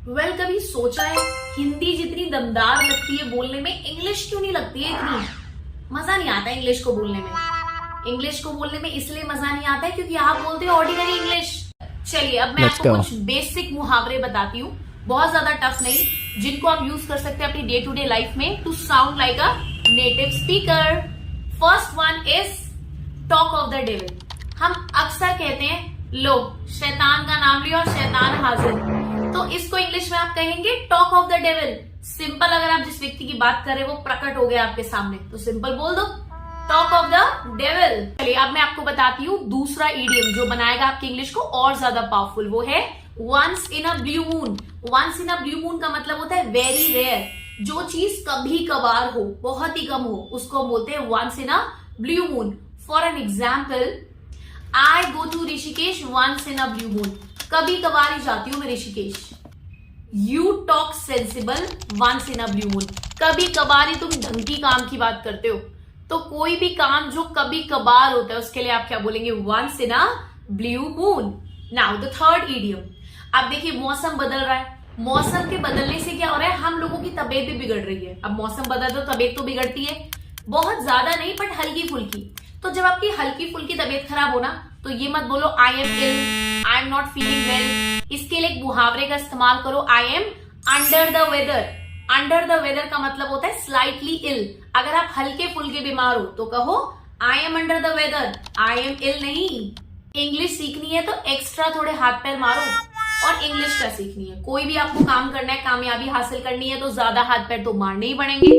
कभी सोचा है हिंदी जितनी दमदार लगती है बोलने में, इंग्लिश क्यों नहीं लगती है इतनी? मजा नहीं आता इंग्लिश को बोलने में। इंग्लिश को बोलने में इसलिए मजा नहीं आता है क्योंकि आप बोलते हो ऑर्डिनरी इंग्लिश। चलिए अब मैं आपको कुछ बेसिक मुहावरे बताती हूँ, बहुत ज्यादा टफ नहीं, जिनको आप यूज कर सकते हैं अपनी डे टू डे लाइफ में to sound like a native speaker. First one is talk of the devil. हम अक्सर कहते हैं लो शैतान का नाम लिया और शैतान हाजिर, तो इसको इंग्लिश में आप कहेंगे talk of the devil. Simple, अगर आप जिस व्यक्ति की बात कर रहे हैं वो प्रकट हो गया आपके सामने तो सिंपल बोल दो टॉक ऑफ द डेविल। चलिए अब मैं आपको बताती हूँ दूसरा इडियम जो बनाएगा आपकी इंग्लिश को और ज्यादा पावरफुल, वो है once in a blue moon. Once in a blue moon का मतलब होता है वेरी रेयर, जो चीज कभी कभार हो, बहुत ही कम हो, उसको बोलते हैं once in a blue moon. For an example, I go to Rishikesh once in a blue moon. कभी कभार ही जाती हूं मैं Rishikesh. You talk sensible once in a blue moon. कभी कभार ही तुम ढंग की काम की बात करते हो, तो कोई भी काम जो कभी कभार होता है उसके लिए आप क्या बोलेंगे? Once in a blue moon. Now the third idiom. अब देखिए मौसम बदल रहा है, मौसम के बदलने से क्या हो रहा है, हम लोगों की तबीयत भी बिगड़ रही है। अब मौसम बदल तो तबीयत तो बिगड़ती है, बहुत ज्यादा नहीं बट हल्की फुल्की। तो जब आपकी हल्की फुल्की तबीयत खराब हो ना, तो ये मत बोलो I am ill, I am not feeling well. इसके लिए एक मुहावरे का इस्तेमाल करो, I am under the weather. Under the weather का मतलब होता है स्लाइटली इल। अगर आप हल्के फुल्के बीमार हो तो कहो I am under the weather, I am ill नहीं। इंग्लिश सीखनी है तो एक्स्ट्रा थोड़े हाथ पैर मारो। और इंग्लिश क्या सीखनी है, कोई भी आपको काम करना है, कामयाबी हासिल करनी है तो ज्यादा हाथ पैर तो मारने ही पड़ेंगे।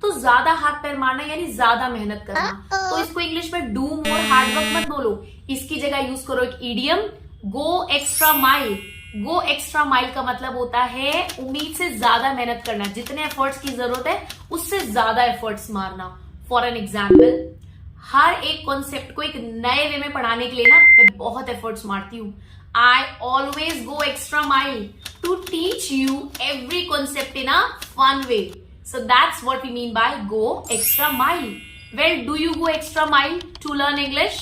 तो ज्यादा हाथ पैर मारना यानी ज्यादा मेहनत करना, तो इसको इंग्लिश में डू मोर हार्ड वर्क मत बोलो, इसकी जगह यूज करो एक इडियम गो एक्स्ट्रा माइल। गो एक्स्ट्रा माइल का मतलब होता है उम्मीद से ज्यादा मेहनत करना, जितने एफर्ट्स की जरूरत है उससे ज्यादा एफर्ट्स मारना। फॉर एन एग्जाम्पल, हर एक कॉन्सेप्ट को एक नए वे में पढ़ाने के लिए ना मैं बहुत एफर्ट्स मारती हूँ। I always go extra mile to teach you every concept in a fun way. So that's what we mean by go extra mile. Well, do you go extra mile to learn English?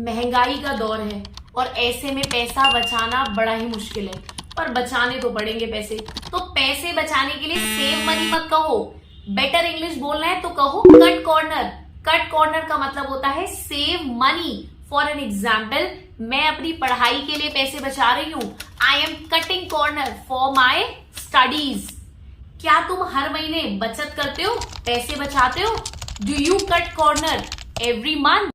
महंगाई का दौर है और ऐसे में पैसा बचाना बड़ा ही मुश्किल है, पर बचाने तो पड़ेंगे पैसे। तो पैसे बचाने के लिए सेव मनी मत कहो, बेटर इंग्लिश बोलना है तो कहो कट कॉर्नर। कट कॉर्नर का मतलब होता है save money. For an example, मैं अपनी पढ़ाई के लिए पैसे बचा रही हूं, I am cutting corner for my studies. क्या तुम हर महीने बचत करते हो, पैसे बचाते हो? Do you cut corner every month?